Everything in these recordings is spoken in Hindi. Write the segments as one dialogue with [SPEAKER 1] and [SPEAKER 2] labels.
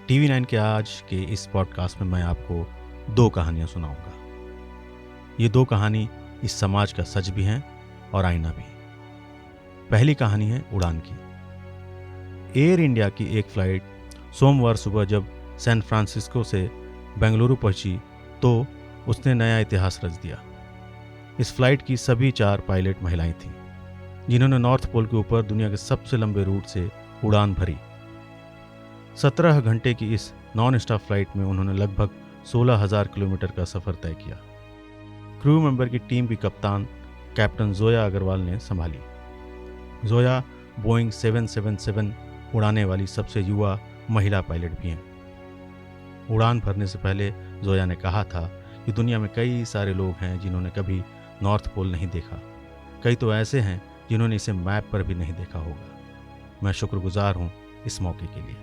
[SPEAKER 1] TV9 के आज के इस पॉडकास्ट में मैं आपको 2 कहानियां सुनाऊंगा। ये 2 कहानी इस समाज का सच भी हैं और आईना भी। पहली कहानी है उड़ान की। एयर इंडिया की एक फ्लाइट सोमवार सुबह जब सैन फ्रांसिस्को से बेंगलुरु पहुंची तो उसने नया इतिहास रच दिया। इस फ्लाइट की सभी 4 पायलट महिलाएं थीं, जिन्होंने नॉर्थ पोल के ऊपर दुनिया के सबसे लंबे रूट से उड़ान भरी। 17 घंटे की इस नॉन स्टॉप फ्लाइट में उन्होंने लगभग 16,000 किलोमीटर का सफर तय किया। क्रू मेंबर की टीम की कप्तान कैप्टन जोया अग्रवाल ने संभाली। जोया बोइंग 777 उड़ाने वाली सबसे युवा महिला पायलट भी हैं। उड़ान भरने से पहले जोया ने कहा था कि दुनिया में कई सारे लोग हैं जिन्होंने कभी नॉर्थ पोल नहीं देखा। कई तो ऐसे हैं जिन्होंने इसे मैप पर भी नहीं देखा होगा। मैं शुक्रगुजार हूँ इस मौके के लिए।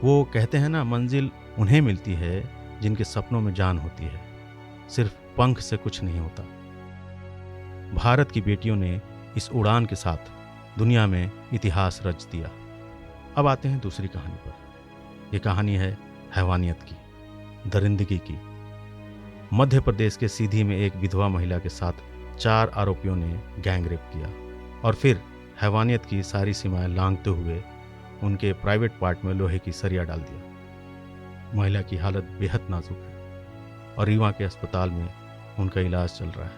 [SPEAKER 1] वो कहते हैं ना, मंजिल उन्हें मिलती है जिनके सपनों में जान होती है, सिर्फ पंख से कुछ नहीं होता। भारत की बेटियों ने इस उड़ान के साथ दुनिया में इतिहास रच दिया। अब आते हैं दूसरी कहानी पर। यह कहानी है हैवानियत की, दरिंदगी की। मध्य प्रदेश के सीधी में एक विधवा महिला के साथ 4 आरोपियों ने गैंगरेप किया और फिर हैवानियत की सारी सीमाएं लांघते हुए उनके प्राइवेट पार्ट में लोहे की सरिया डाल दिया। महिला की हालत बेहद नाजुक है और रीवा के अस्पताल में उनका इलाज चल रहा है।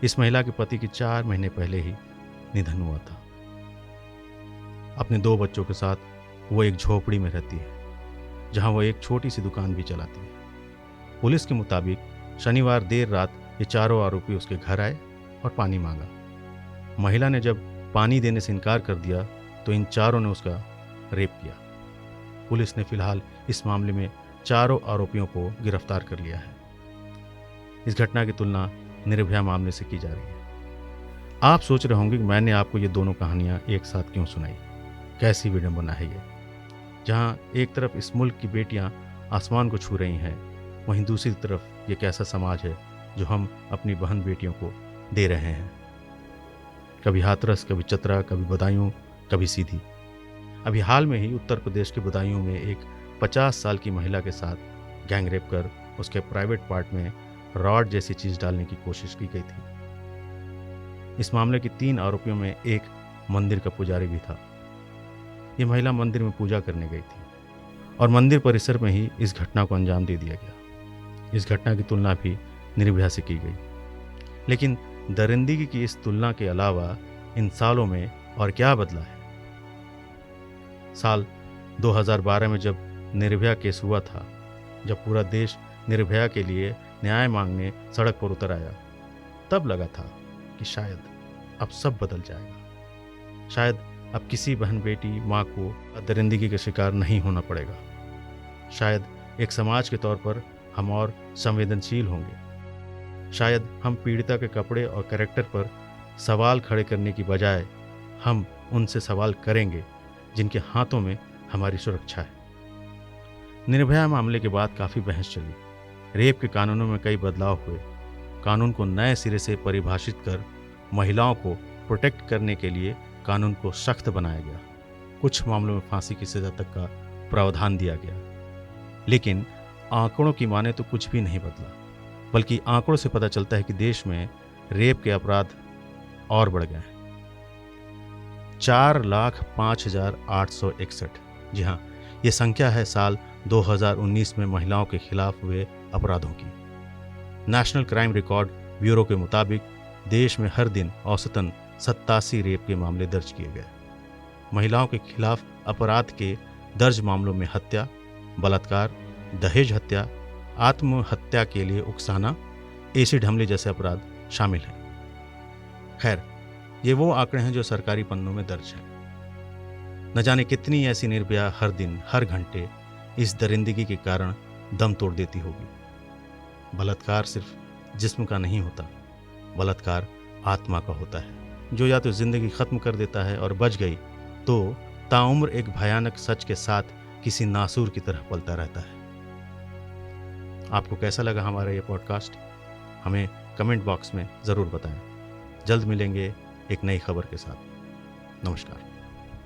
[SPEAKER 1] इस महिला के पति की 4 महीने पहले ही निधन हुआ था। अपने 2 बच्चों के साथ वो एक झोपड़ी में रहती है, जहां वो एक छोटी सी दुकान भी चलाती है। पुलिस के मुताबिक शनिवार देर रात ये चारों आरोपी उसके घर आए और पानी मांगा। महिला ने जब पानी देने से इनकार कर दिया तो इन चारों ने उसका रेप किया। पुलिस ने फिलहाल इस मामले में चारों आरोपियों को गिरफ्तार कर लिया है। इस घटना की तुलना निर्भया मामले से की जा रही है। आप सोच रहे होंगे कि मैंने आपको ये दोनों कहानियां एक साथ क्यों सुनाई। कैसी विडंबना है ये, जहां एक तरफ इस मुल्क की बेटियां आसमान को छू रही हैं, वहीं दूसरी तरफ ये कैसा समाज है जो हम अपनी बहन बेटियों को दे रहे हैं। कभी हाथरस, कभी चतरा, कभी बदायूं, कभी सीधी। अभी हाल में ही उत्तर प्रदेश के बदायूं में एक 50 साल की महिला के साथ गैंगरेप कर उसके प्राइवेट पार्ट में रॉड जैसी चीज डालने की कोशिश की गई थी। इस मामले के 3 आरोपियों में एक मंदिर का पुजारी भी था। ये महिला मंदिर में पूजा करने गई थी और मंदिर परिसर में ही इस घटना को अंजाम दे दिया गया। इस घटना की तुलना भी निर्भया से की गई। लेकिन दरिंदगी की इस तुलना के अलावा इन सालों में और क्या बदला है। साल 2012 में जब निर्भया केस हुआ था, जब पूरा देश निर्भया के लिए न्याय मांगने सड़क पर उतर आया, तब लगा था कि शायद अब सब बदल जाएगा। शायद अब किसी बहन बेटी माँ को दरिंदगी का शिकार नहीं होना पड़ेगा। शायद एक समाज के तौर पर हम और संवेदनशील होंगे। शायद हम पीड़िता के कपड़े और कैरेक्टर पर सवाल खड़े करने की बजाय हम उनसे सवाल करेंगे जिनके हाथों में हमारी सुरक्षा है। निर्भया मामले के बाद काफ़ी बहस चली। रेप के कानूनों में कई बदलाव हुए। कानून को नए सिरे से परिभाषित कर महिलाओं को प्रोटेक्ट करने के लिए कानून को सख्त बनाया गया। कुछ मामलों में फांसी की सजा तक का प्रावधान दिया गया। लेकिन आंकड़ों की माने तो कुछ भी नहीं बदला, बल्कि आंकड़ों से पता चलता है कि देश में रेप के अपराध और बढ़ गए हैं। 4,05,861। जी हाँ, ये संख्या है साल 2019 में महिलाओं के खिलाफ हुए अपराधों की। नेशनल क्राइम रिकॉर्ड ब्यूरो के मुताबिक देश में हर दिन औसतन 87 रेप के मामले दर्ज किए गए। महिलाओं के खिलाफ अपराध के दर्ज मामलों में हत्या, बलात्कार, दहेज हत्या, आत्महत्या के लिए उकसाना, एसिड हमले जैसे अपराध शामिल हैं। खैर, ये वो आंकड़े हैं जो सरकारी पन्नों में दर्ज हैं। न जाने कितनी ऐसी निर्भया हर दिन, हर घंटे इस दरिंदगी के कारण दम तोड़ देती होगी। बलात्कार सिर्फ जिस्म का नहीं होता, बलात्कार आत्मा का होता है, जो या तो जिंदगी खत्म कर देता है और बच गई तो ताउम्र एक भयानक सच के साथ किसी नासूर की तरह पलता रहता है। आपको कैसा लगा हमारा ये पॉडकास्ट? हमें कमेंट बॉक्स में ज़रूर बताएं। जल्द मिलेंगे एक नई खबर के साथ। नमस्कार।